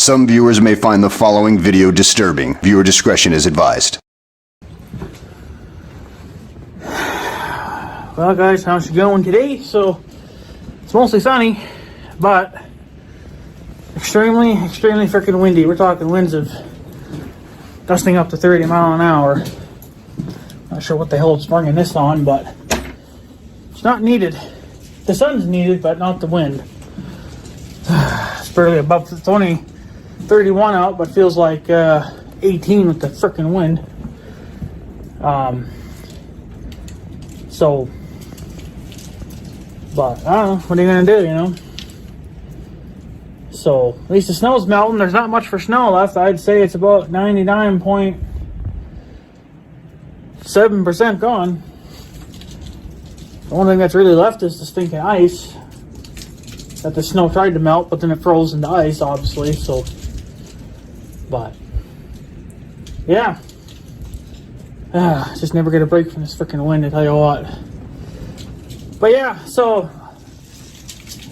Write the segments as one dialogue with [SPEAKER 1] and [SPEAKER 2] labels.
[SPEAKER 1] Some viewers may find the following video disturbing. Viewer discretion is advised.
[SPEAKER 2] Well guys, how's it going today? So, it's mostly sunny, but extremely freaking windy. We're talking winds of gusting up to 30 miles an hour. Not sure what the hell it's bringing this on, but it's not needed. The sun's needed, but not the wind. It's barely above, it's only 31 out, but feels like 18 with the freaking wind. So, but I don't know, what are you gonna do, you know? So, at least the snow's melting. There's not much for snow left. I'd say it's about 99.7% gone. The only thing that's really left is the stinking ice that the snow tried to melt, but then it froze into ice, obviously. So, but yeah, just never get a break from this freaking wind, I tell you what. But yeah, so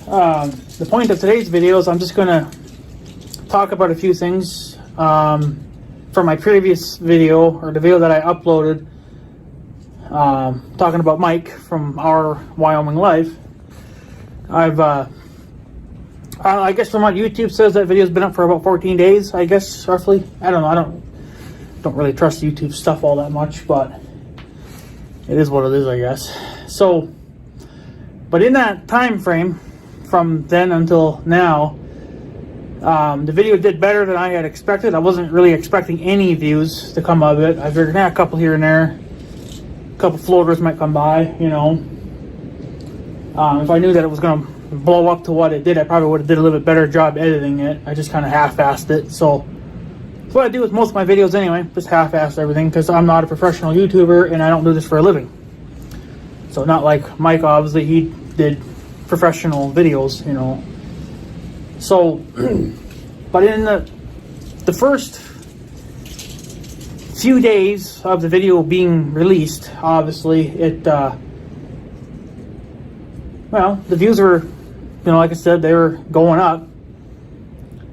[SPEAKER 2] the point of today's video is I'm just gonna talk about a few things from my previous video, or the video that I uploaded, talking about Mike from Our Wyoming Life. I guess from what YouTube says, that video's been up for about 14 days, I guess, roughly. I don't know. I don't really trust YouTube stuff all that much, but it is what it is, I guess. So, but in that time frame, from then until now, the video did better than I had expected. I wasn't really expecting any views to come of it. I figured, a couple here and there, a couple floaters might come by, you know. If I knew that it was going to blow up to what it did, I probably would have did a little bit better job editing it. I just kind of half-assed it. So that's what I do with most of my videos anyway, just half-ass everything, because I'm not a professional YouTuber and I don't do this for a living. So not like Mike, obviously, he did professional videos, you know. So, but in the first few days of the video being released, obviously, well, the views were, you know, like I said, they were going up.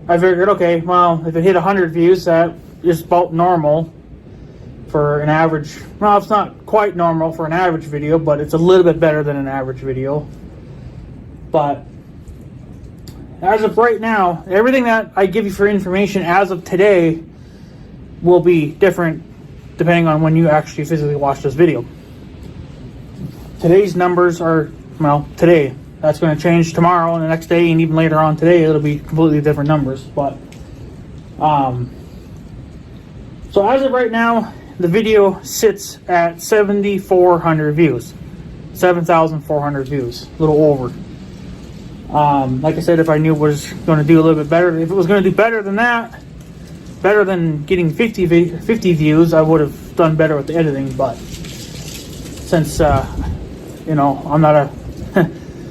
[SPEAKER 2] I figured, okay, well, if it hit 100 views, that is about normal for an average. Well, it's not quite normal for an average video, but it's a little bit better than an average video. But as of right now, everything that I give you for information as of today will be different depending on when you actually physically watch this video. Today's numbers are, well, today. That's going to change tomorrow and the next day, and even later on today, it'll be completely different numbers. But, so as of right now, the video sits at 7,400 views. 7,400 views, a little over. Like I said, if I knew it was going to do a little bit better, if it was going to do better than that, better than getting 50 views, I would have done better with the editing. But since, you know, I'm not a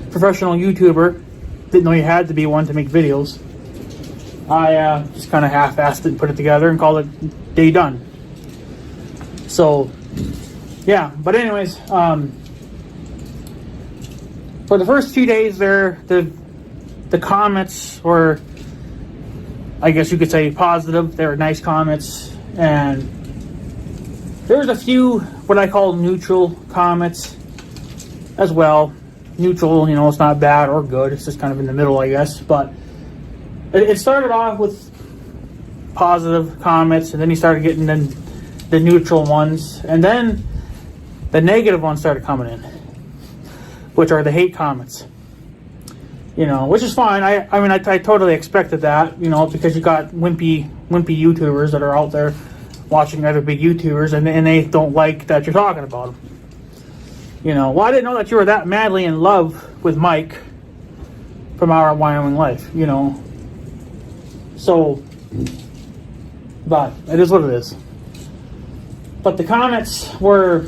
[SPEAKER 2] professional YouTuber, didn't know you had to be one to make videos, I just kind of half-assed it and put it together and called it day done. So, yeah, but anyways, for the first few days there, the comments were, I guess you could say, positive. They were nice comments, and there was a few what I call neutral comments as well. Neutral, you know, it's not bad or good, it's just kind of in the middle, I guess. But it started off with positive comments, and then you started getting the neutral ones, and then the negative ones started coming in, which are the hate comments. You know, which is fine. I mean, I totally expected that, you know, because you got wimpy YouTubers that are out there watching other big YouTubers, and they don't like that you're talking about them. You know, well, I didn't know that you were that madly in love with Mike from Our Wyoming Life, you know. So, but it is what it is. But the comments were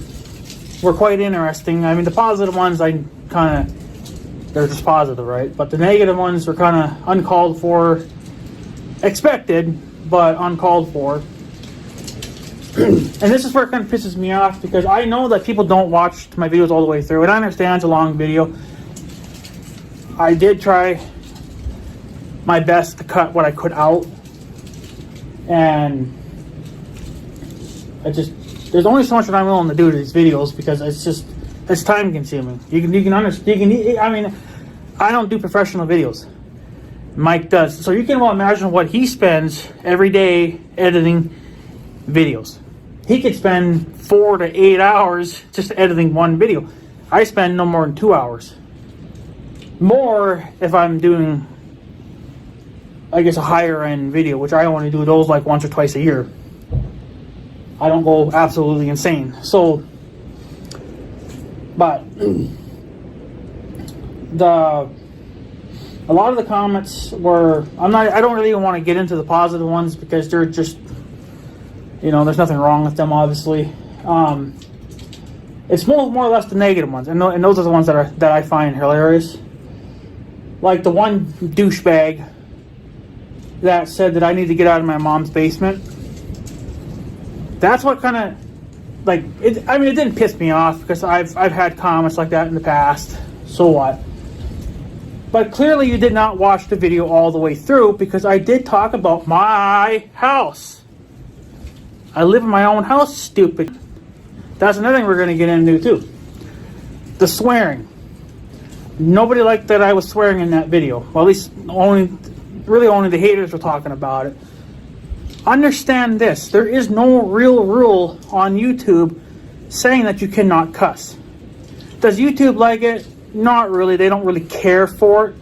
[SPEAKER 2] quite interesting. I mean, the positive ones, they're just positive, right? But the negative ones were kind of uncalled for, expected, but uncalled for. And this is where it kind of pisses me off, because I know that people don't watch my videos all the way through, and I understand it's a long video. I did try my best to cut what I could out, And there's only so much that I'm willing to do to these videos because it's time consuming. You can understand. I mean, I don't do professional videos. Mike does. So you can well imagine what he spends every day editing videos. He could spend 4 to 8 hours just editing one video. I spend no more than 2 hours. More if I'm doing, I guess, a higher end video, which I only do those like once or twice a year. I don't go absolutely insane. So, but a lot of the comments were, I don't really want to get into the positive ones because they're just, there's nothing wrong with them, obviously. It's more or less the negative ones, and those are the ones that I find hilarious. Like the one douchebag that said that I need to get out of my mom's basement. That's what kind of, like, it didn't piss me off because I've had comments like that in the past. So what? But clearly you did not watch the video all the way through because I did talk about my house. I live in my own house, stupid. That's another thing we're going to get into too. The swearing. Nobody liked that I was swearing in that video. Well, at least only the haters were talking about it. Understand this. There is no real rule on YouTube saying that you cannot cuss. Does YouTube like it? Not really. They don't really care for it.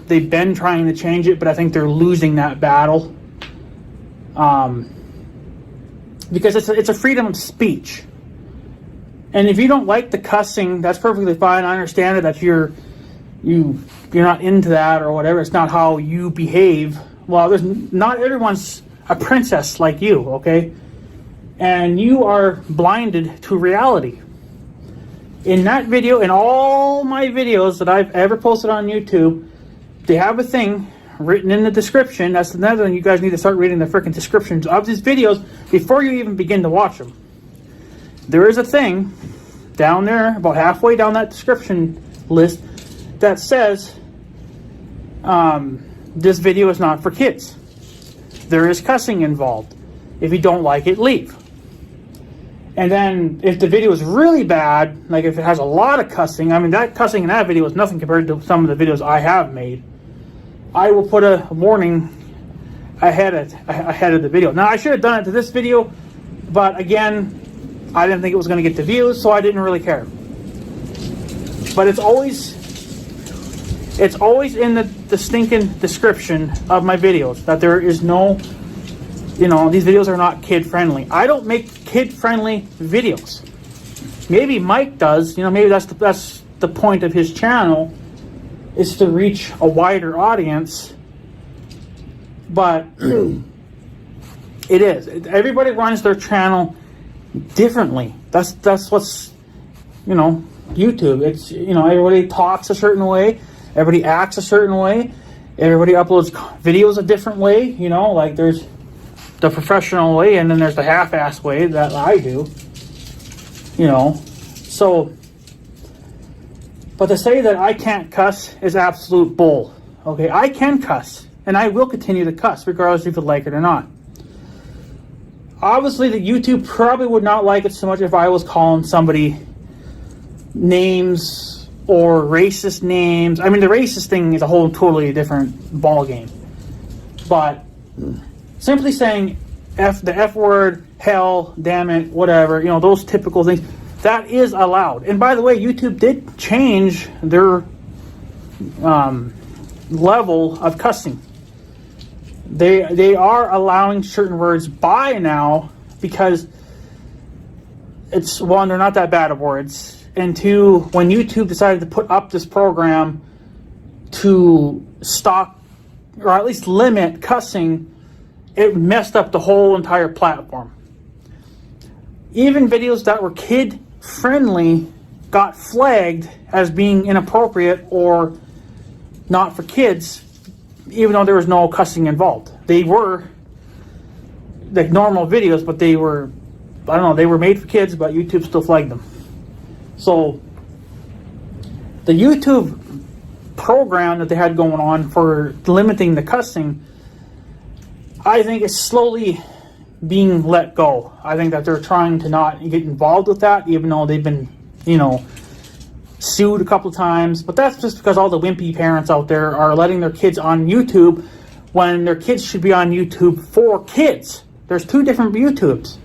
[SPEAKER 2] They've been trying to change it, but I think they're losing that battle. Because it's a freedom of speech. And if you don't like the cussing, that's perfectly fine. I understand it that you're not into that or whatever. It's not how you behave. Well, not everyone's a princess like you, okay? And you are blinded to reality. In that video, in all my videos that I've ever posted on YouTube, they have a thing written in the description. That's another thing. You guys need to start reading the freaking descriptions of these videos before you even begin to watch them. There is a thing down there, about halfway down that description list, that says this video is not for kids. There is cussing involved. If you don't like it, leave. And then if the video is really bad, like if it has a lot of cussing, I mean, that cussing in that video is nothing compared to some of the videos I have made. I will put a warning ahead of the video. Now, I should have done it to this video, but again, I didn't think it was going to get the views, so I didn't really care. But it's always in the stinking description of my videos that there is no, these videos are not kid-friendly. I don't make kid-friendly videos. Maybe Mike does. Maybe that's the point of his channel, is to reach a wider audience. But it is. Everybody runs their channel differently. That's what's, YouTube. It's, everybody talks a certain way. Everybody acts a certain way. Everybody uploads videos a different way. Like there's the professional way, and then there's the half-ass way that I do. So, but to say that I can't cuss is absolute bull. Okay, I can cuss, and I will continue to cuss, regardless if you like it or not. Obviously, the YouTube probably would not like it so much if I was calling somebody names or racist names. I mean, the racist thing is a whole totally different ball game. But simply saying the F word, hell, damn it, whatever, those typical things, that is allowed. And by the way, YouTube did change their level of cussing. They are allowing certain words by now because it's, one, they're not that bad of words, and two, when YouTube decided to put up this program to stop or at least limit cussing, it messed up the whole entire platform. Even videos that were kid friendly got flagged as being inappropriate or not for kids, even though there was no cussing involved. They were like normal videos, but they were, they were made for kids, but YouTube still flagged them. So the YouTube program that they had going on for limiting the cussing, I think it's slowly being let go. I think that they're trying to not get involved with that, even though they've been, sued a couple of times. But that's just because all the wimpy parents out there are letting their kids on YouTube when their kids should be on YouTube for kids. There's two different YouTubes.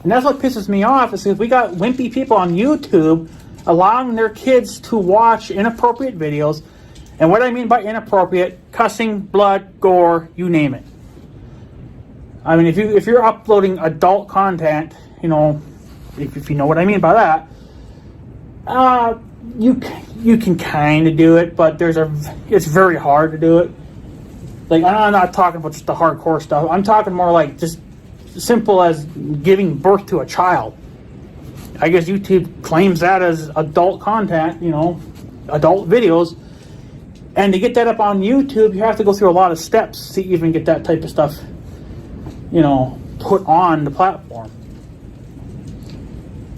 [SPEAKER 2] And that's what pisses me off, is because we got wimpy people on YouTube allowing their kids to watch inappropriate videos. And what I mean by inappropriate, cussing, blood, gore, you name it. I mean, if you're uploading adult content, if you know what I mean by that, you can kind of do it, but it's very hard to do it. Like, I'm not talking about just the hardcore stuff. I'm talking more like just simple as giving birth to a child. I guess YouTube claims that as adult content, adult videos. And to get that up on YouTube, you have to go through a lot of steps to even get that type of stuff, put on the platform.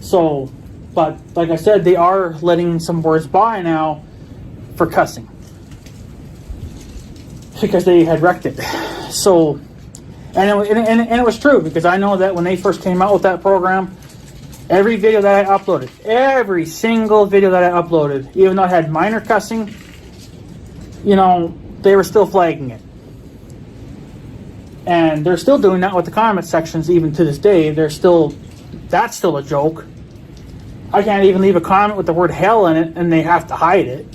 [SPEAKER 2] So, but like I said, they are letting some words by now for cussing, because they had wrecked it. So, and it was true, because I know that when they first came out with that program, every video that I uploaded, every single video that I uploaded, even though it had minor cussing, they were still flagging it. And they're still doing that with the comment sections even to this day. That's still a joke. I can't even leave a comment with the word hell in it, and they have to hide it.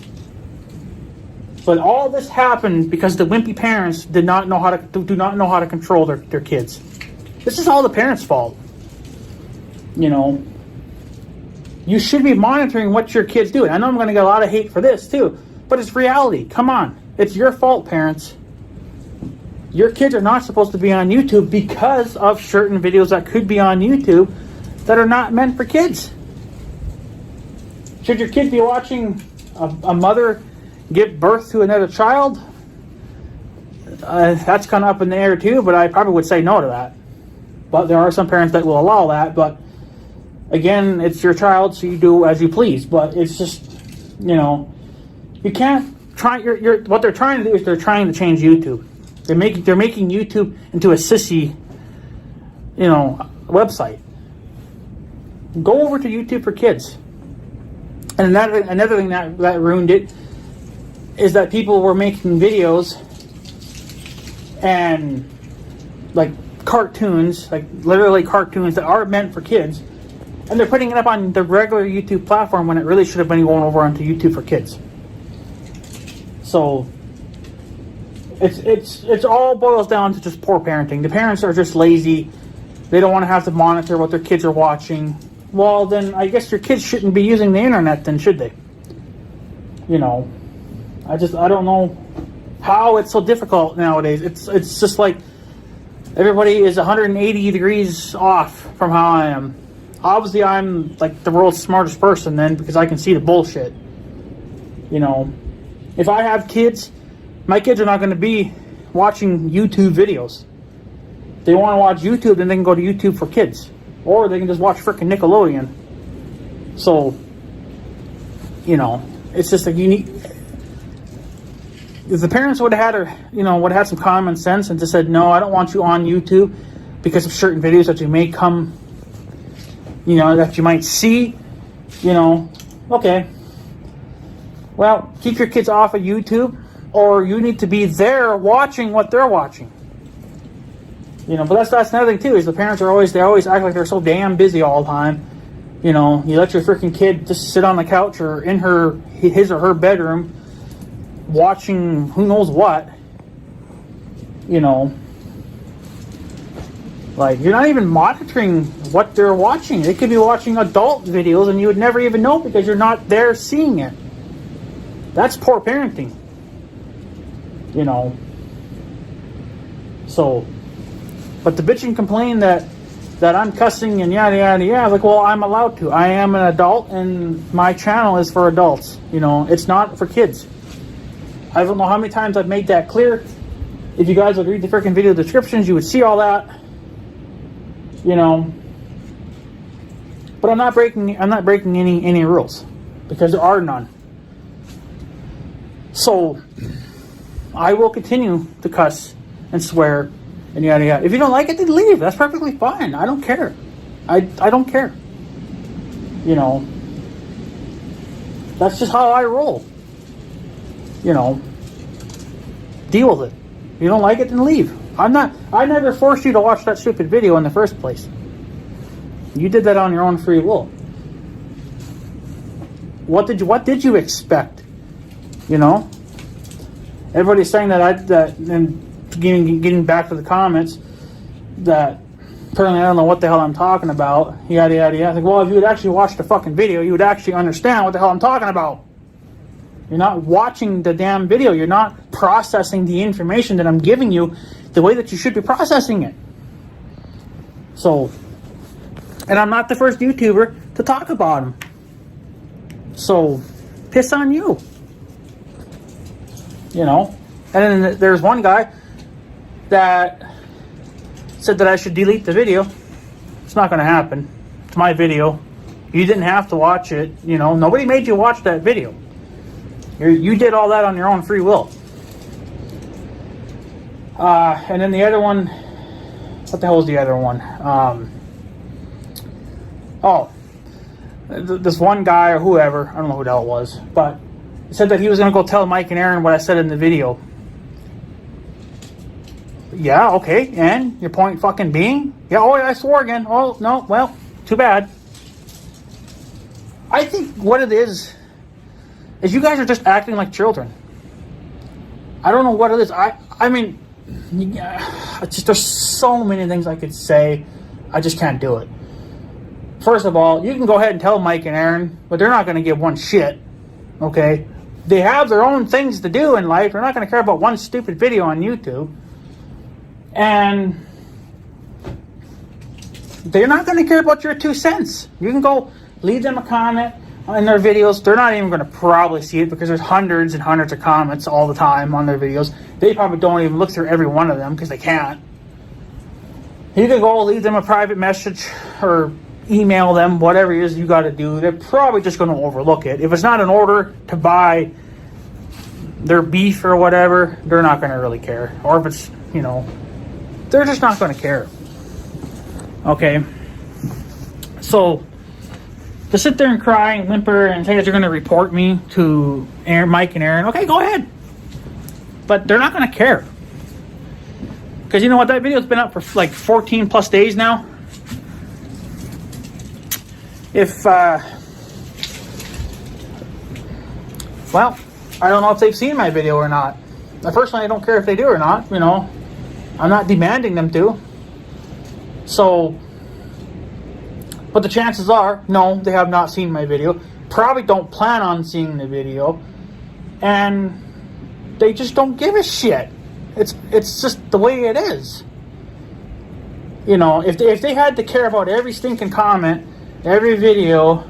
[SPEAKER 2] But all this happened because the wimpy parents do not know how to control their kids. This is all the parents' fault. You should be monitoring what your kids do. I know I'm going to get a lot of hate for this too, but it's reality. Come on. It's your fault, parents. Your kids are not supposed to be on YouTube because of certain videos that could be on YouTube that are not meant for kids. Should your kids be watching a mother give birth to another child? That's kind of up in the air too, but I probably would say no to that. But there are some parents that will allow that. But again, it's your child, so you do as you please. But it's just, you can't try. What they're trying to do is they're trying to change YouTube. They're making YouTube into a sissy, website. Go over to YouTube for kids. And another thing that ruined it is that people were making videos and like cartoons, like literally cartoons that are meant for kids, and they're putting it up on the regular YouTube platform when it really should have been going over onto YouTube for kids. So it's all boils down to just poor parenting. The parents are just lazy. They don't want to have to monitor what their kids are watching. Well, then I guess your kids shouldn't be using the internet, then, should they? I don't know how it's so difficult nowadays. It's just like everybody is 180 degrees off from how I am. Obviously, I'm like the world's smartest person then, because I can see the bullshit. If I have kids, my kids are not going to be watching YouTube videos. If they want to watch YouTube, then they can go to YouTube for kids. Or they can just watch frickin' Nickelodeon. So, it's just like if the parents would have had some common sense and just said, no, I don't want you on YouTube because of certain videos that you may come, that you might see, okay. Well, keep your kids off of YouTube, or you need to be there watching what they're watching. But that's another thing too, is the parents they always act like they're so damn busy all the time. You let your freaking kid just sit on the couch or in his or her bedroom watching who knows what. Like, you're not even monitoring what they're watching. They could be watching adult videos and you would never even know because you're not there seeing it. That's poor parenting. So, but the bitch and complain that I'm cussing and yada yada yada. Like, well, I'm allowed to. I am an adult and my channel is for adults. It's not for kids. I don't know how many times I've made that clear. If you guys would read the freaking video descriptions, you would see all that. But I'm not breaking any rules, because there are none. So I will continue to cuss and swear And yada yada. If you don't like it, then leave. That's perfectly fine. I don't care. I don't care. You know, that's just how I roll. You know, deal with it. If you don't like it, then leave. I never forced you to watch that stupid video in the first place. You did that on your own free will. What did you expect? You know? Everybody's saying that and getting back to the comments, that apparently I don't know what the hell I'm talking about. Yada yada yada. Like, well, if you would actually watch the fucking video, you would actually understand what the hell I'm talking about. You're not watching the damn video. You're not processing the information that I'm giving you the way that you should be processing it. So, and I'm not the first YouTuber to talk about him. So, piss on you. You know? And then there's one guy that said that I should delete the video. It's not going to happen. It's my video. You didn't have to watch it. You know, nobody made you watch that video. You did all that on your own free will. And then the other one, what the hell was the other one? This one guy or whoever, I don't know who the hell it was, but said that he was going to go tell Mike and Aaron what I said in the video. Yeah, okay, and your point fucking being? Yeah, oh, I swore again. Oh, no, well, too bad. I think what it is you guys are just acting like children. I don't know what it is. I mean, there's so many things I could say. I just can't do it. First of all, you can go ahead and tell Mike and Aaron, but they're not going to give one shit. Okay? They have their own things to do in life. They're not going to care about one stupid video on YouTube. And they're not going to care about your 2 cents. You can go leave them a comment in their videos. They're not even going to probably see it because there's hundreds and hundreds of comments all the time on their videos. They probably don't even look through every one of them because they can't. You can go leave them a private message or email them, whatever it is you got to do. They're probably just going to overlook it. If it's not an order to buy their beef or whatever, they're not going to really care. Or if it's, you know, they're just not going to care. Okay? So, to sit there and cry and whimper and say that you're going to report me to Mike and Aaron, okay, go ahead. But they're not going to care. Because you know what? That video's been up for like 14 plus days now. Well, I don't know if they've seen my video or not. Personally, I don't care if they do or not, you know. I'm not demanding them to. So, but the chances are, no, they have not seen my video. Probably don't plan on seeing the video. And they just don't give a shit. It's just the way it is. You know, if they had to care about every stinking comment, every video,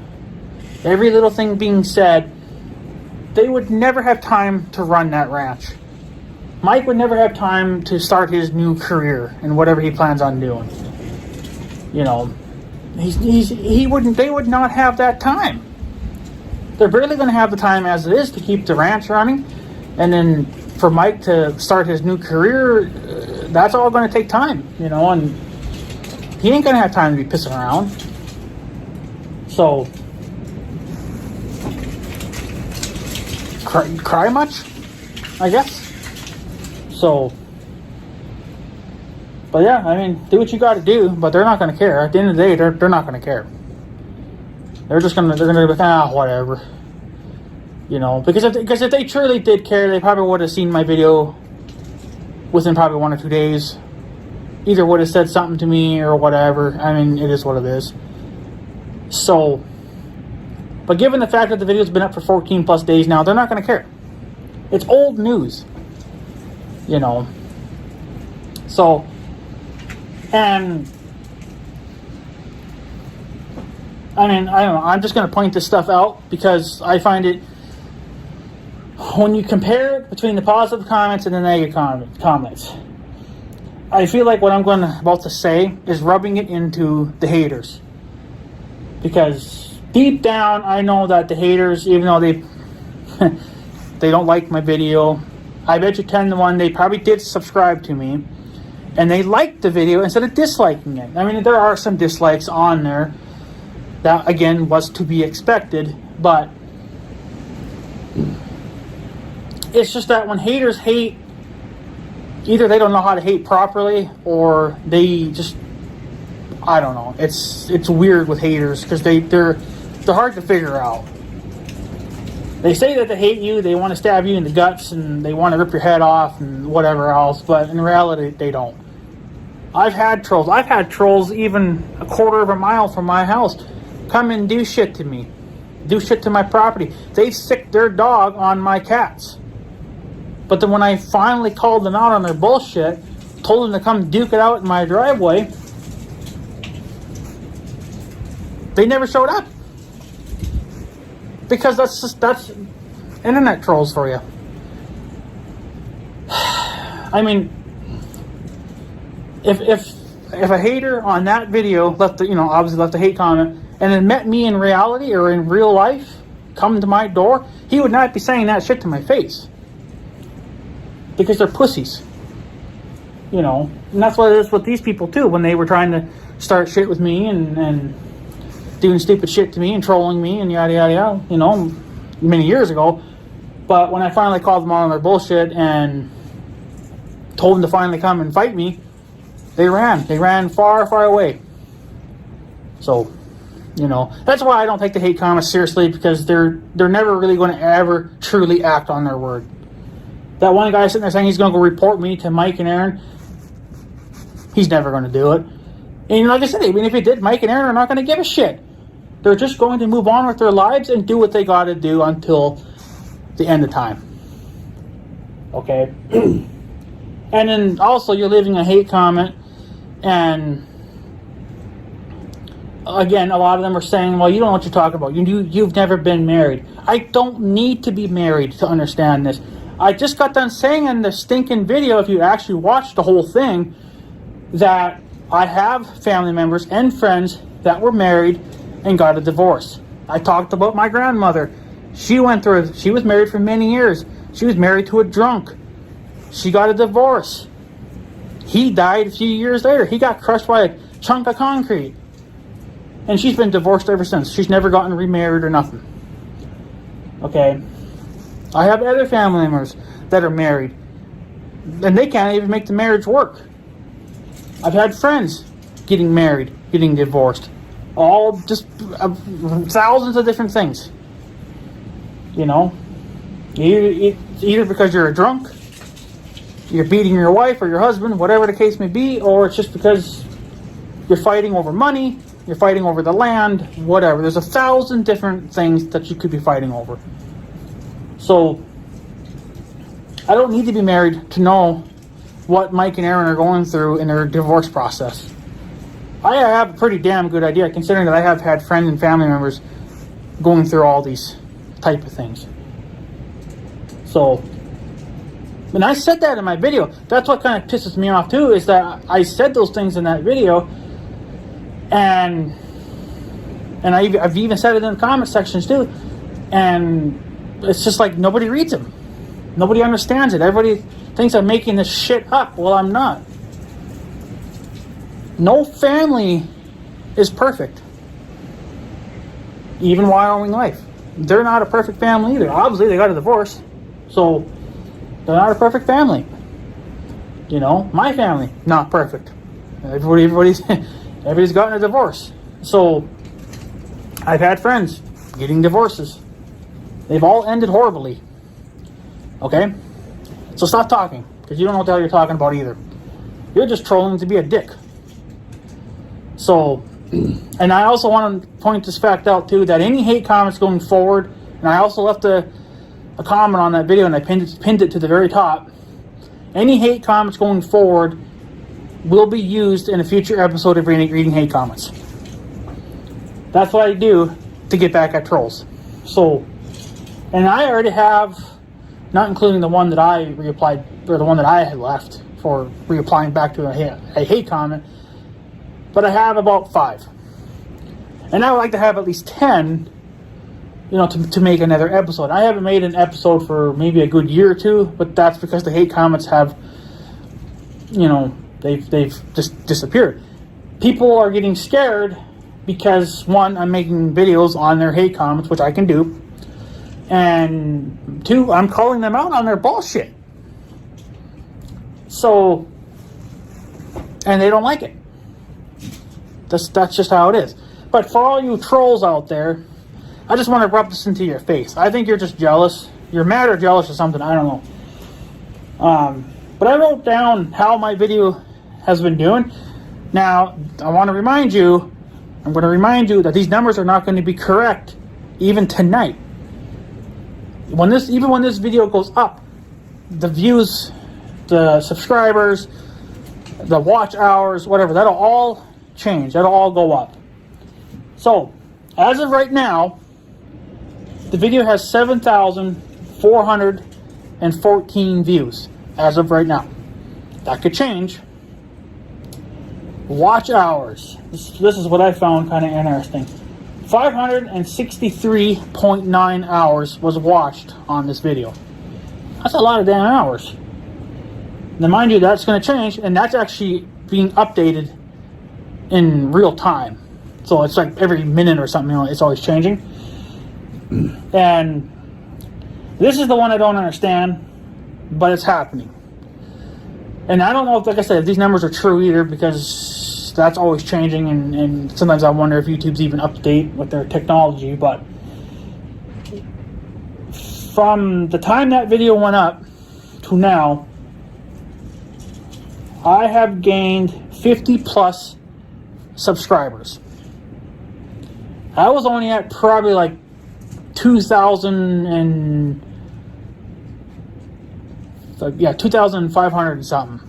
[SPEAKER 2] every little thing being said, they would never have time to run that ranch. Mike would never have time to start his new career and whatever he plans on doing. You know, they would not have that time. They're barely going to have the time as it is to keep the ranch running, and then for Mike to start his new career, that's all going to take time, you know, and he ain't going to have time to be pissing around. So, cry much, I guess. So, but yeah, I mean, do what you got to do, but they're not going to care. At the end of the day, they're not going to care. They're going to be whatever. You know, because if they truly did care, they probably would have seen my video within probably 1 or 2 days. Either would have said something to me or whatever. I mean, it is what it is. So, but given the fact that the video's been up for 14 plus days now, they're not going to care. It's old news. You know. So, and I mean, I don't know. I'm just going to point this stuff out because I find it, when you compare it between the positive comments and the negative comments, I feel like what I'm about to say is rubbing it into the haters. Because deep down, I know that the haters, even though they they don't like my video, I bet you 10 to 1 they probably did subscribe to me. and they liked the video instead of disliking it. I mean, there are some dislikes on there. That, again, was to be expected, but it's just that when haters hate, either they don't know how to hate properly, or they just, I don't know. It's weird with haters, because they're hard to figure out. They say that they hate you, they want to stab you in the guts, and they want to rip your head off and whatever else, but in reality, they don't. I've had trolls. I've had trolls even a quarter of a mile from my house come and do shit to me. Do shit to my property. They sicked their dog on my cats. But then when I finally called them out on their bullshit, told them to come duke it out in my driveway, they never showed up. Because that's internet trolls for you. I mean, if a hater on that video obviously left a hate comment, and then met me in reality or in real life, come to my door, he would not be saying that shit to my face. Because they're pussies. And that's what it is with these people too, when they were trying to start shit with me and doing stupid shit to me and trolling me and yada yada yada, many years ago. But when I finally called them on their bullshit and told them to finally come and fight me, they ran far, far away. So, that's why I don't take the hate comments seriously, because they're never really going to ever truly act on their word. That one guy sitting there saying he's going to go report me to Mike and Aaron, he's never going to do it. And like I said, if he did, Mike and Aaron are not going to give a shit. They're just going to move on with their lives and do what they got to do until the end of time. Okay? And then also you're leaving a hate comment, and again, a lot of them are saying, well, you don't know what you're talking about. You've never been married. I don't need to be married to understand this. I just got done saying in the stinking video, if you actually watch the whole thing, that I have family members and friends that were married and got a divorce. I talked about my grandmother. She was married for many years. She was married to a drunk. She got a divorce. He died a few years later. He got crushed by a chunk of concrete. And she's been divorced ever since. She's never gotten remarried or nothing. Okay? I have other family members that are married, and they can't even make the marriage work. I've had friends getting married, getting divorced. All just thousands of different things. Either because you're a drunk, you're beating your wife or your husband, whatever the case may be, or it's just because you're fighting over money, you're fighting over the land, whatever. There's 1,000 different things that you could be fighting over. So, I don't need to be married to know what Mike and Aaron are going through in their divorce process. I have a pretty damn good idea, considering that I have had friends and family members going through all these type of things. So, and I said that in my video. That's what kind of pisses me off too, is that I said those things in that video, and I've even said it in the comment sections too, and it's just like nobody reads them. Nobody understands it. Everybody thinks I'm making this shit up. Well, I'm not. No family is perfect. Even Wyoming Life. They're not a perfect family either. Obviously, they got a divorce. So, they're not a perfect family. My family, not perfect. Everybody's gotten a divorce. So, I've had friends getting divorces. They've all ended horribly. Okay? So stop talking, because you don't know what the hell you're talking about either. You're just trolling to be a dick. So, and I also want to point this fact out too, that any hate comments going forward, and I also left a comment on that video and I pinned it to the very top. Any hate comments going forward will be used in a future episode of reading hate comments. That's what I do to get back at trolls. So, and I already have, not including the one that I reapplied, or the one that I had left for reapplying back to a hate comment, but I have about 5. And I would like to have at least 10, to make another episode. I haven't made an episode for maybe a good year or two, but that's because the hate comments have, They've just disappeared. People are getting scared because, one, I'm making videos on their hate comments, which I can do, and two, I'm calling them out on their bullshit. So, and they don't like it. That's just how it is. But for all you trolls out there, I just want to rub this into your face. I think you're just jealous. You're mad or jealous or something. I don't know. But I wrote down how my video has been doing. Now, I want to remind you, I'm going to remind you that these numbers are not going to be correct even tonight. Even when this video goes up, the views, the subscribers, the watch hours, whatever, that'll all change. That'll all go up. So, as of right now, the video has 7,414 views as of right now. That could change. Watch hours. This is what I found kind of interesting. 563.9 hours was watched on this video. That's a lot of damn hours. Now, mind you, that's going to change, and that's actually being updated in real time. So it's like every minute or something, it's always changing. And this is the one I don't understand, but it's happening. And I don't know if, like I said, if these numbers are true either, because that's always changing, and sometimes I wonder if YouTube's even up to date with their technology. But from the time that video went up to now, I have gained 50 plus subscribers. I was only at probably like 2,500 and something.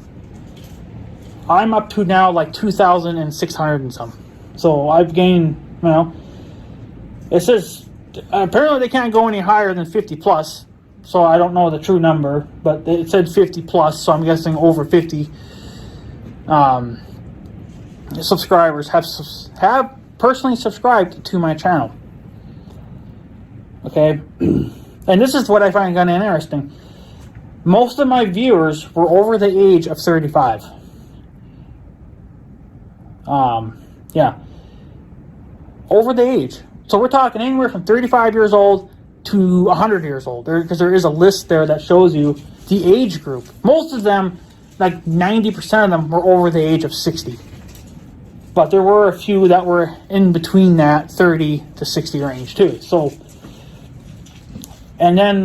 [SPEAKER 2] I'm up to now like 2,600 and something. So I've gained, it says apparently they can't go any higher than 50 plus. So I don't know the true number, but it said 50 plus, so I'm guessing over 50 subscribers have personally subscribed to my channel. Okay, and this is what I find kind of interesting. Most of my viewers were over the age of 35. Yeah, over the age. So we're talking anywhere from 35 years old to 100 years old. Because there is a list there that shows you the age group. Most of them, like 90% of them, were over the age of 60. But there were a few that were in between that 30 to 60 range too. So, and then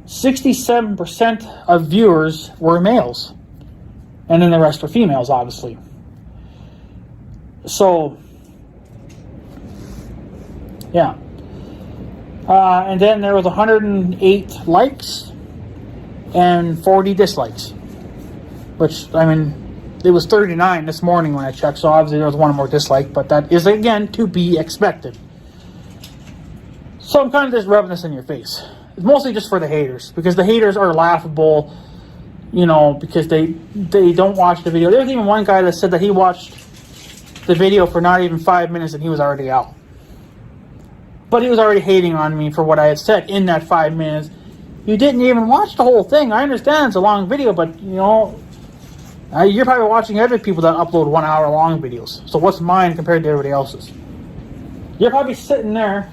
[SPEAKER 2] 67% of viewers were males. And then the rest were females, obviously. So, yeah. And then there was 108 likes and 40 dislikes. Which, I mean, it was 39 this morning when I checked, so obviously there was one more dislike, but that is, again, to be expected. So I'm kind of just rubbing this in your face. It's mostly just for the haters, because the haters are laughable, because they don't watch the video. There was even one guy that said that he watched the video for not even 5 minutes and he was already out. But he was already hating on me for what I had said in that 5 minutes. You didn't even watch the whole thing. I understand it's a long video, but, you're probably watching other people that upload 1 hour long videos. So what's mine compared to everybody else's? You're probably sitting there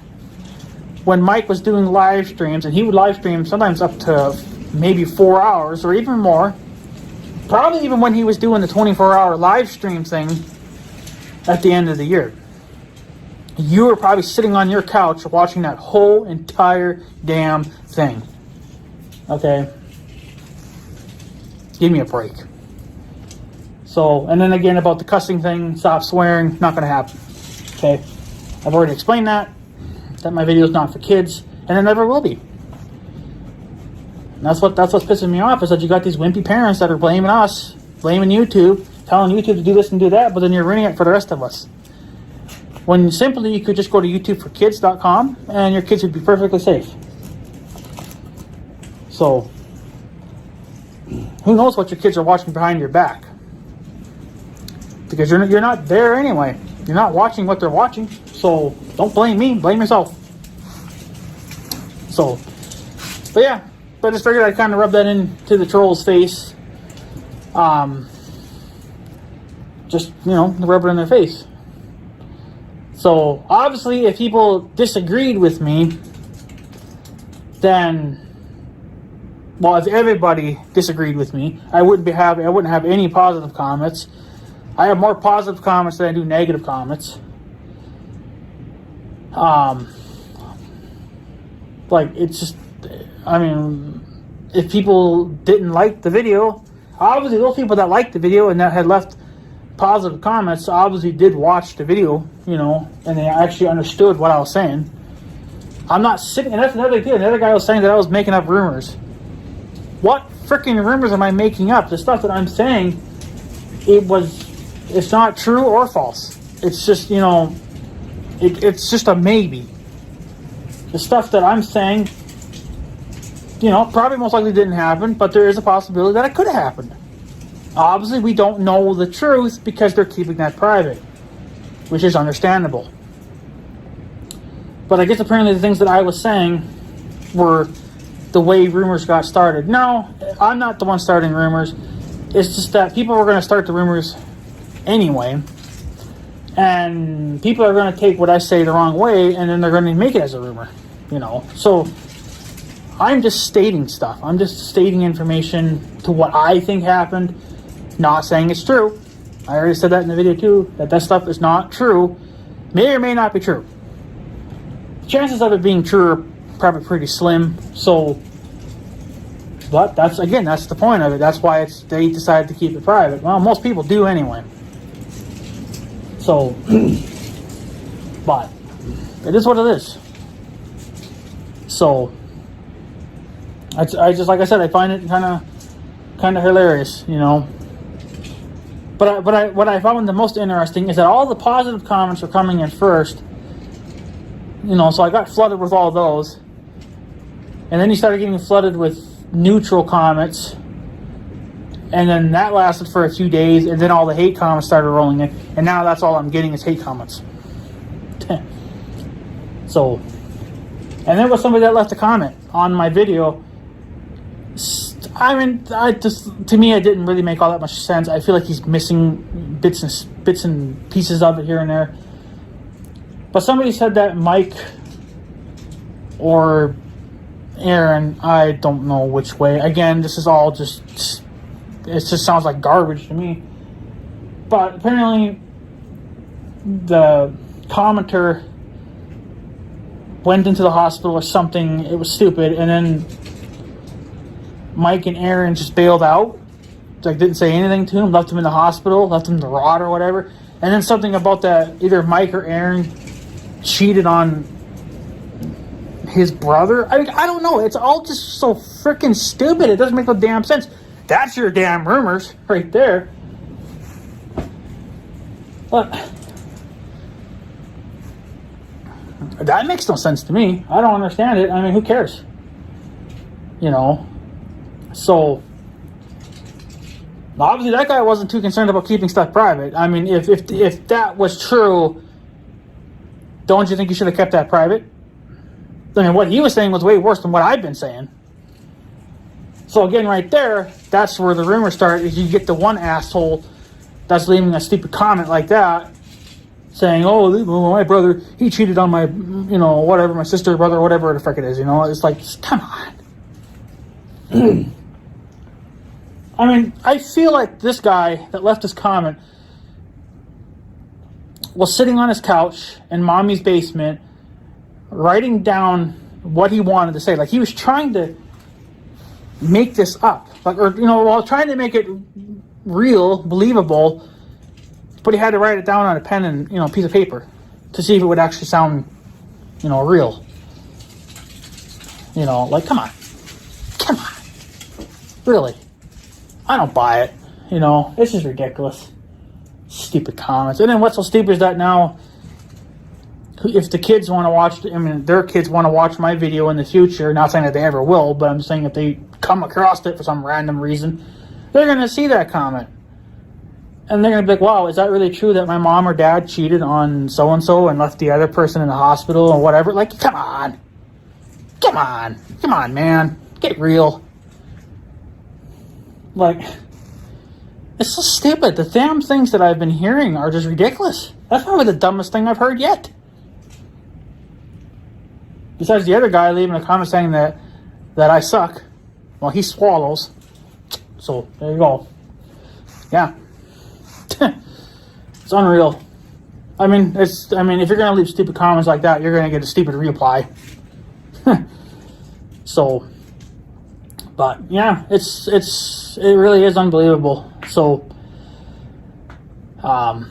[SPEAKER 2] when Mike was doing live streams, and he would live stream sometimes up to maybe 4 hours or even more. Probably even when he was doing the 24-hour live stream thing at the end of the year. You were probably sitting on your couch watching that whole entire damn thing. Okay? Give me a break. So, and then again about the cussing thing, stop swearing, not going to happen. Okay? I've already explained that my video is not for kids, and it never will be. And that's what's pissing me off, is that you got these wimpy parents that are blaming us, blaming YouTube, telling YouTube to do this and do that, but then you're ruining it for the rest of us. When simply you could just go to YouTubeforKids.com and your kids would be perfectly safe. So, who knows what your kids are watching behind your back? Because you're not there anyway. You're not watching what they're watching. So, don't blame me. Blame yourself. So, but yeah. But I just figured I'd kind of rub that into the troll's face. just, rub it in their face. So, obviously, if people disagreed with me, then, well, if everybody disagreed with me, I wouldn't have any positive comments. I have more positive comments than I do negative comments. It's just, if people didn't like the video, obviously those people that liked the video and that had left positive comments obviously did watch the video, and they actually understood what I was saying. I'm not sitting, and that's another thing. Another guy was saying that I was making up rumors. What freaking rumors am I making up? The stuff that I'm saying, it's not true or false. It's just, it's just a maybe. The stuff that I'm saying, probably most likely didn't happen, but there is a possibility that it could have happened. Obviously, we don't know the truth because they're keeping that private, which is understandable. But I guess apparently the things that I was saying were the way rumors got started. No, I'm not the one starting rumors. It's just that people were going to start the rumors anyway. And people are going to take what I say the wrong way, and then they're going to make it as a rumor. So I'm just stating stuff. I'm just stating information to what I think happened. Not saying it's true. I already said that in the video too, that stuff is not true. May or may not be true. Chances of it being true are probably pretty slim. So, but that's the point of it. That's why they decided to keep it private. Well, most people do anyway. So, but it is what it is. So, I just, like I said, I find it kind of hilarious, But what I found the most interesting is that all the positive comments were coming in first, so I got flooded with all those, and then you started getting flooded with neutral comments, and then that lasted for a few days, and then all the hate comments started rolling in, and now that's all I'm getting is hate comments. So, and there was somebody that left a comment on my video. To me, it didn't really make all that much sense. I feel like he's missing bits and pieces of it here and there. But somebody said that Mike or Aaron, I don't know which way. Again, this is all it just sounds like garbage to me. But apparently, the commenter went into the hospital or something. It was stupid, and then Mike and Aaron just bailed out. Didn't say anything to him, left him in the hospital, left him to rot or whatever. And then something about that, either Mike or Aaron cheated on his brother. I don't know. It's all just so freaking stupid. It doesn't make no damn sense. That's your damn rumors right there. But that makes no sense to me. I don't understand it. Who cares? So, obviously that guy wasn't too concerned about keeping stuff private. If that was true, don't you think you should have kept that private? What he was saying was way worse than what I've been saying. So again, right there, that's where the rumors start, is you get the one asshole that's leaving a stupid comment like that, saying, oh, my brother, he cheated on my, whatever, my sister, brother, whatever the frick it is, It's like, come on. I feel like this guy that left his comment was sitting on his couch in mommy's basement, writing down what he wanted to say. Like, he was trying to make this up. Trying to make it real, believable, but he had to write it down on a pen and, piece of paper to see if it would actually sound, real. Come on. Really. I don't buy it. It's just ridiculous. Stupid comments. And then what's so stupid is that now, if the kids want to watch, their kids want to watch my video in the future, not saying that they ever will, but I'm saying if they come across it for some random reason, they're going to see that comment. And they're going to be like, wow, is that really true that my mom or dad cheated on so-and-so and left the other person in the hospital or whatever? Like, come on. Come on, man. Get real. Like, It's so stupid. The damn things that I've been hearing are just ridiculous. That's probably the dumbest thing I've heard yet. Besides the other guy leaving a comment saying that I suck. Well, he swallows. So, there you go. Yeah. It's unreal. I mean, if you're going to leave stupid comments like that, you're going to get a stupid reply. So, but yeah, it really is unbelievable. So, but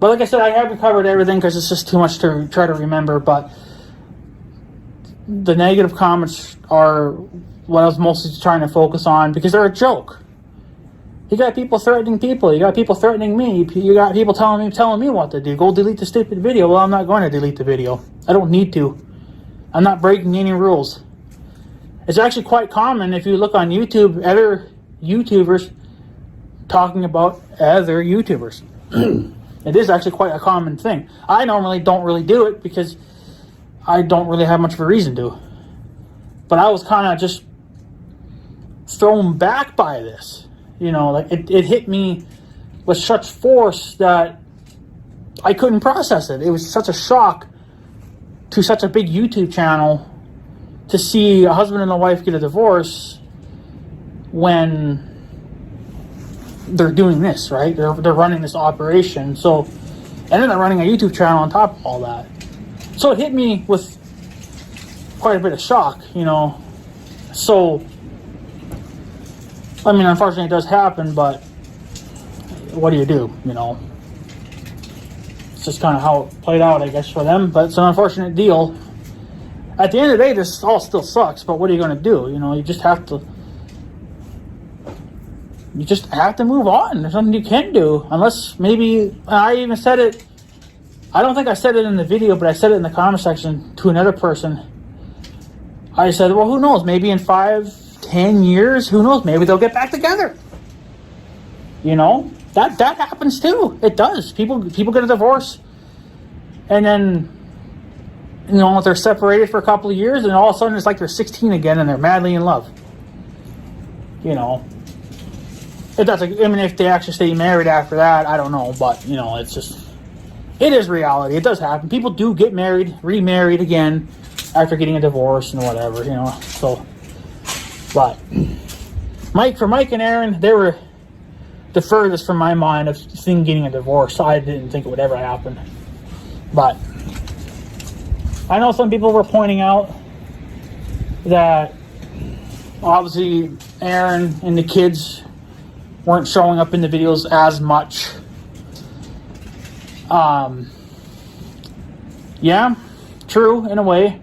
[SPEAKER 2] like I said, I haven't covered everything because it's just too much to try to remember. But the negative comments are what I was mostly trying to focus on because they're a joke. You got people threatening people. You got people threatening me. You got people telling me what to do. Go delete the stupid video. Well, I'm not going to delete the video. I don't need to. I'm not breaking any rules. It's actually quite common if you look on YouTube, other YouTubers talking about other YouTubers. It is actually quite a common thing. I normally don't really do it because I don't really have much of a reason to. But I was kind of just thrown back by this. You know, like it hit me with such force that I couldn't process it. It was such a shock to such a big YouTube channel to see a husband and a wife get a divorce when they're doing this, right? They're running this operation. So, and then they're running a YouTube channel on top of all that. So it hit me with quite a bit of shock, you know. So, I mean, unfortunately it does happen, but what do you do, you know? It's just kind of how it played out, I guess, for them, but it's an unfortunate deal. At the end of the day, this all still sucks, but what are you going to do? You know, you just have to move on. There's nothing you can do, unless maybe, I even said it, I don't think I said it in the video, but I said it in the comment section to another person. I said, well, who knows, maybe in 5-10 years, who knows, maybe they'll get back together. You know, that happens too. It does. People get a divorce, and then, you know, they're separated for a couple of years, and all of a sudden it's like they're 16 again, and they're madly in love. You know, if they actually stay married after that, I don't know, but you know, it is reality. It does happen. People do get married, remarried again after getting a divorce and whatever, you know. So, but Mike and Aaron, they were the furthest from my mind of getting a divorce. I didn't think it would ever happen. But I know some people were pointing out that obviously Aaron and the kids weren't showing up in the videos as much. Yeah, true, in a way.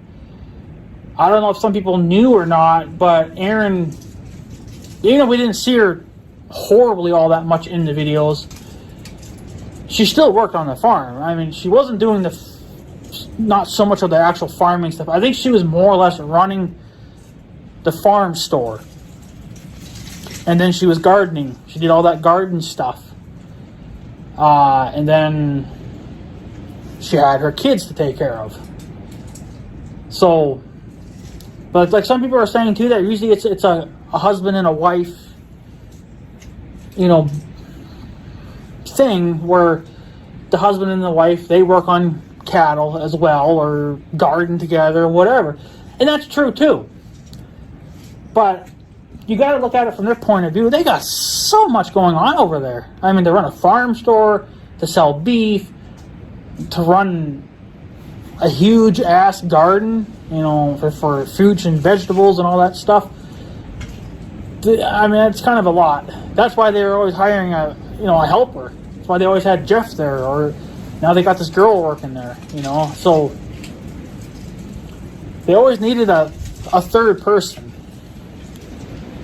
[SPEAKER 2] I don't know if some people knew or not, but Aaron, even though we didn't see her horribly all that much in the videos, she still worked on the farm. I mean, she wasn't doing not so much of the actual farming stuff. I think she was more or less running the farm store. And then she was gardening. She did all that garden stuff. And then she had her kids to take care of. So, but like some people are saying too, that usually it's a husband and a wife, you know, thing where the husband and the wife, they work on cattle as well, or garden together, or whatever. And that's true too. But you got to look at it from their point of view. They got so much going on over there. I mean, they run a farm store, to sell beef, to run a huge ass garden, you know, for fruits and vegetables and all that stuff. I mean, it's kind of a lot. That's why they were always hiring a helper. That's why they always had Jeff there, or now they got this girl working there, you know. So they always needed a third person.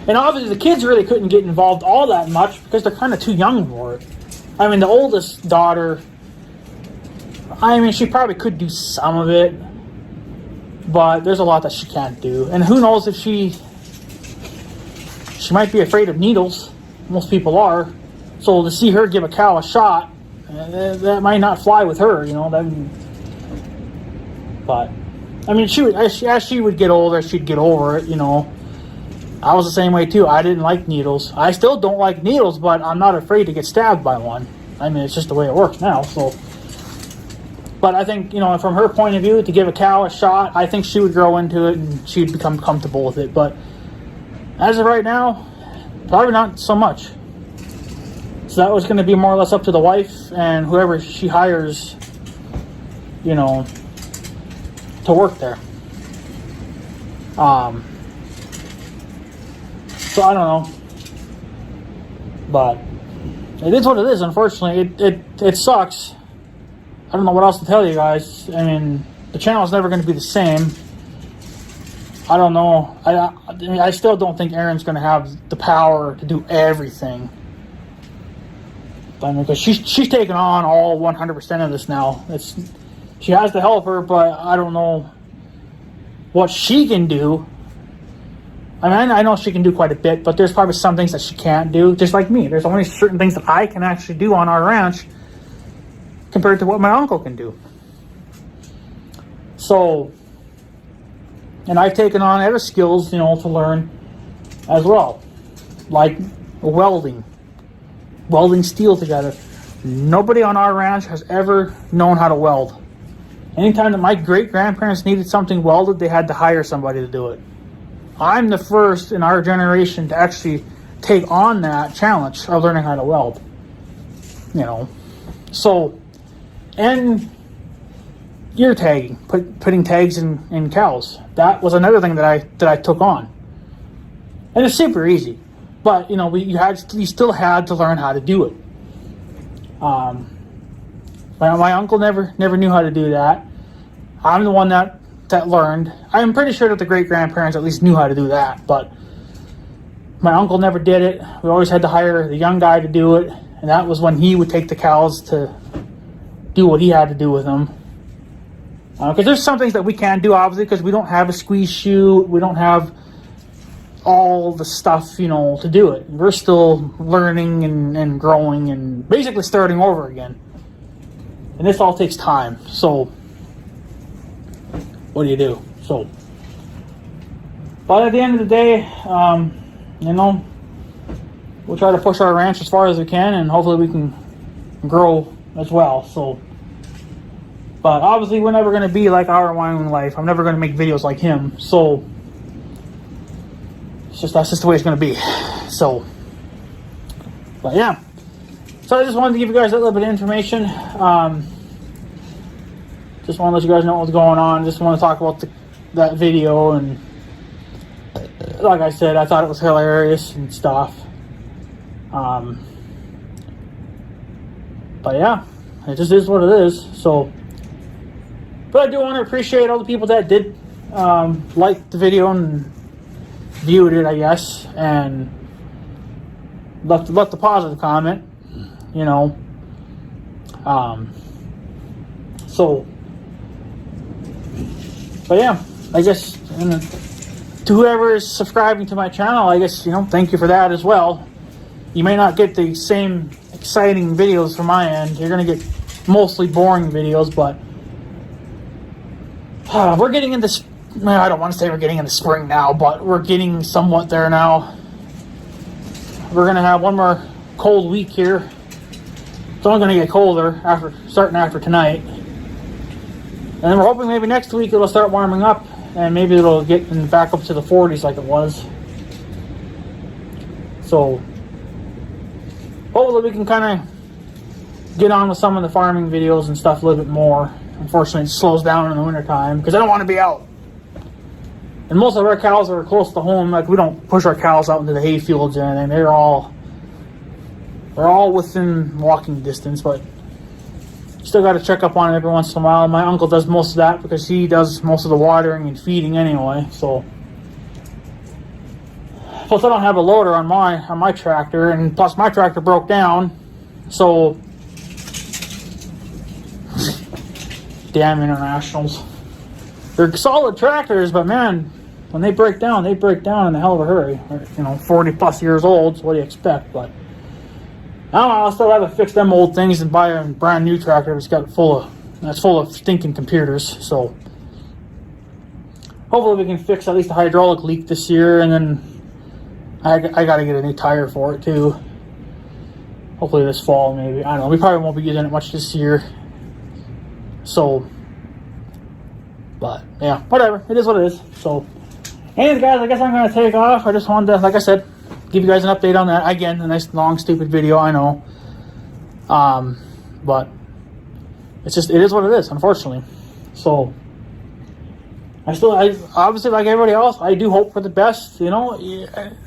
[SPEAKER 2] And obviously the kids really couldn't get involved all that much because they're kind of too young for it. I mean, the oldest daughter, I mean, she probably could do some of it, but there's a lot that she can't do. And who knows if she might be afraid of needles. Most people are. So to see her give a cow a shot, that might not fly with her, you know. But I mean, as she would get older, she'd get over it, you know. I was the same way too. I didn't like needles. I still don't like needles, but I'm not afraid to get stabbed by one. I mean, it's just the way it works now. So, but I think, you know, from her point of view, to give a cow a shot, I think she would grow into it and she'd become comfortable with it. But as of right now, probably not so much. So that was going to be more or less up to the wife and whoever she hires, you know, to work there. So I don't know, but it is what it is. Unfortunately, it sucks. I don't know what else to tell you guys. I mean, the channel is never going to be the same. I don't know. I mean, I still don't think Erin's going to have the power to do everything. I mean, because she's taken on all 100% of this now. She has to help her, but I don't know what she can do. I mean, I know she can do quite a bit, but there's probably some things that she can't do, just like me. There's only certain things that I can actually do on our ranch compared to what my uncle can do. So, and I've taken on other skills, you know, to learn as well, like welding steel together. Nobody on our ranch has ever known how to weld. Anytime that my great-grandparents needed something welded, they had to hire somebody to do it. I'm the first in our generation to actually take on that challenge of learning how to weld. You know, so, and ear tagging, putting tags in cows. That was another thing that I took on, and it's super easy. But you know, you still had to learn how to do it. My uncle never knew how to do that. I'm the one that learned. I'm pretty sure that the great-grandparents at least knew how to do that, but my uncle never did it. We always had to hire the young guy to do it, and that was when he would take the cows to do what he had to do with them. Because there's some things that we can't do, obviously, because we don't have a squeeze chute. We don't have all the stuff, you know, to do it. We're still learning and growing and basically starting over again. And this all takes time. So what do you do? So, but at the end of the day, you know, we'll try to push our ranch as far as we can, and hopefully we can grow as well. So, but obviously we're never going to be like our Wyoming life. I'm never going to make videos like him. So that's just the way it's going to be. So, but yeah. So I just wanted to give you guys a little bit of information. Just want to let you guys know what's going on. Just want to talk about that video, and like I said, I thought it was hilarious and stuff. But yeah, it just is what it is. So, but I do want to appreciate all the people that did like the video and viewed it, I guess, and left a positive comment. You know, so. But yeah, I guess, and to whoever is subscribing to my channel, I guess, you know, thank you for that as well. You may not get the same exciting videos from my end. You're going to get mostly boring videos, but we're getting into, I don't want to say we're getting into spring now, but we're getting somewhat there now. We're going to have one more cold week here. It's only going to get colder starting after tonight. And then we're hoping maybe next week it'll start warming up, and maybe it'll get back up to the 40s like it was. So hopefully we can kind of get on with some of the farming videos and stuff a little bit more. Unfortunately, it slows down in the wintertime because I don't want to be out. And most of our cows are close to home. Like, we don't push our cows out into the hay fields or anything. They're all within walking distance, but still got to check up on it every once in a while. My uncle does most of that because he does most of the watering and feeding anyway. So, plus I don't have a loader on my tractor, and plus my tractor broke down. So, damn Internationals. They're solid tractors, but man, when they break down in a hell of a hurry. You know, 40 plus years old, so what do you expect? But I don't know, I'll still have to fix them old things and buy a brand new tractor that's full of stinking computers. So hopefully we can fix at least a hydraulic leak this year, and then I gotta get a new tire for it too. Hopefully this fall, maybe. I don't know. We probably won't be using it much this year. So, but yeah, whatever. It is what it is. So, anyways, guys, I guess I'm gonna take off. I just wanted to, like I said, give you guys an update on that. Again, a nice long stupid video, I know. But it's just, it is what it is, unfortunately. So I obviously, like everybody else, I do hope for the best, you know,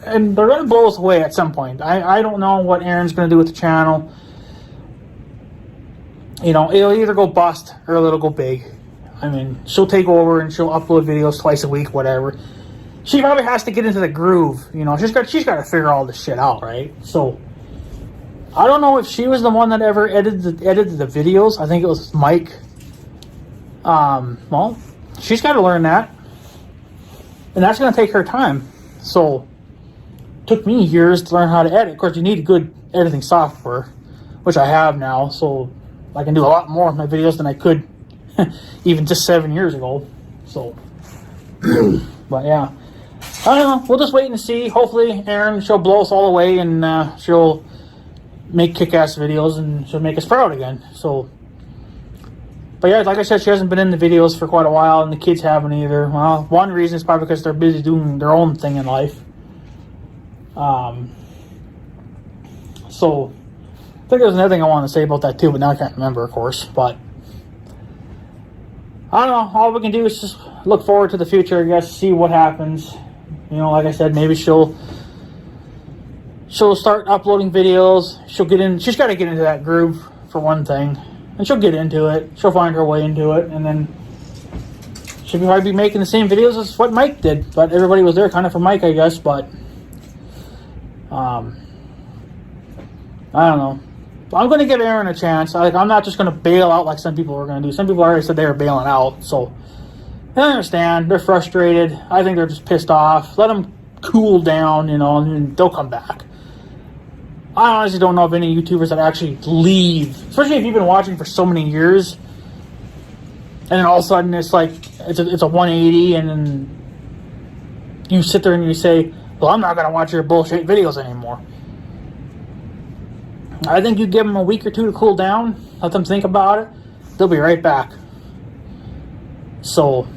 [SPEAKER 2] and they're gonna blow us away at some point. I don't know what Erin's gonna do with the channel. You know, it'll either go bust or it'll go big. I mean, she'll take over and she'll upload videos twice a week, whatever. She probably has to get into the groove, you know. She's got to figure all this shit out, right? So I don't know if she was the one that ever edited the videos. I think it was Mike. Well, she's got to learn that, and that's going to take her time. So it took me years to learn how to edit. Of course, you need good editing software, which I have now, so I can do a lot more of my videos than I could even just 7 years ago. So, but yeah, I don't know. We'll just wait and see. Hopefully, Erin, she'll blow us all away, and she'll make kick-ass videos, and she'll make us proud again. So, but yeah, like I said, she hasn't been in the videos for quite a while, and the kids haven't either. Well, one reason is probably because they're busy doing their own thing in life. So I think there's another thing I wanted to say about that too, but now I can't remember, of course. But I don't know. All we can do is just look forward to the future, I guess, see what happens. You know, like I said, maybe she'll start uploading videos. She's got to get into that groove, for one thing. And she'll get into it. She'll find her way into it. And then she'll probably be making the same videos as what Mike did. But everybody was there kind of for Mike, I guess. But I don't know. I'm going to give Erin a chance. I'm not just going to bail out like some people were going to do. Some people already said they were bailing out. So I understand. They're frustrated. I think they're just pissed off. Let them cool down, you know, and they'll come back. I honestly don't know of any YouTubers that actually leave, especially if you've been watching for so many years, and then all of a sudden it's like it's a 180, and then you sit there and you say, "Well, I'm not gonna watch your bullshit videos anymore." I think you give them a week or two to cool down, let them think about it. They'll be right back. So,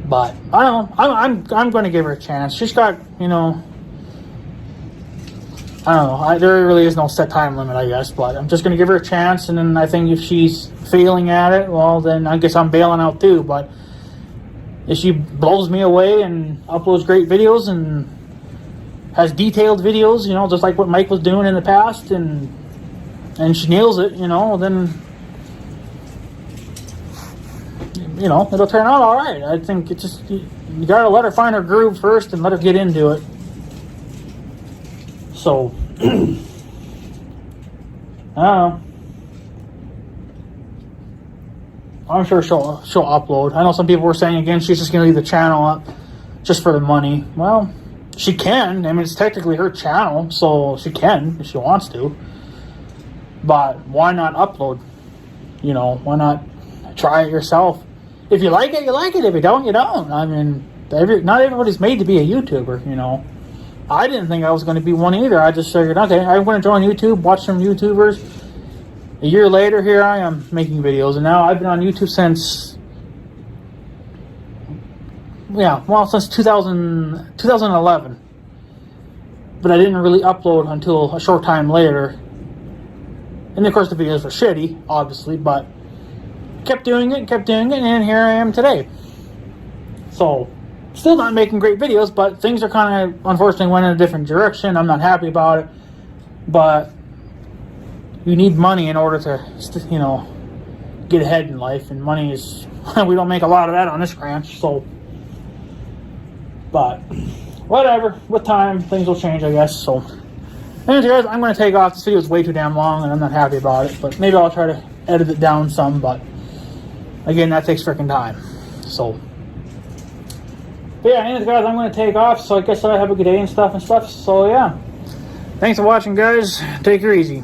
[SPEAKER 2] but I don't know. I'm going to give her a chance. She's got, you know, I don't know. There really is no set time limit, I guess, but I'm just going to give her a chance, and then I think if she's failing at it, well, then I guess I'm bailing out too. But if she blows me away and uploads great videos and has detailed videos, you know, just like what Mike was doing in the past, and she nails it, you know, then, you know, it'll turn out all right. I think it's just, you got to let her find her groove first and let her get into it. So, I don't know. I'm sure she'll upload. I know some people were saying, again, she's just going to leave the channel up just for the money. Well, she can. I mean, it's technically her channel, so she can if she wants to. But why not upload? You know, why not try it yourself? If you like it, you like it. If you don't, you don't. I mean, not everybody's made to be a YouTuber, you know. I didn't think I was going to be one either. I just figured, okay, I'm going to join YouTube, watch some YouTubers. A year later, here I am making videos, and now I've been on YouTube since, since 2011. But I didn't really upload until a short time later. And of course the videos were shitty, obviously, but kept doing it, and here I am today. So, still not making great videos, but things are kind of, unfortunately, went in a different direction. I'm not happy about it, but you need money in order to, you know, get ahead in life, and money is, we don't make a lot of that on this ranch, so, but, whatever, with time, things will change, I guess, so, anyways, guys, I'm going to take off. This video is way too damn long, and I'm not happy about it, but maybe I'll try to edit it down some, but, again, that takes freaking time, so, but yeah, anyways, guys, I'm going to take off, so I guess I have a good day and stuff, so, yeah, thanks for watching, guys, take her easy.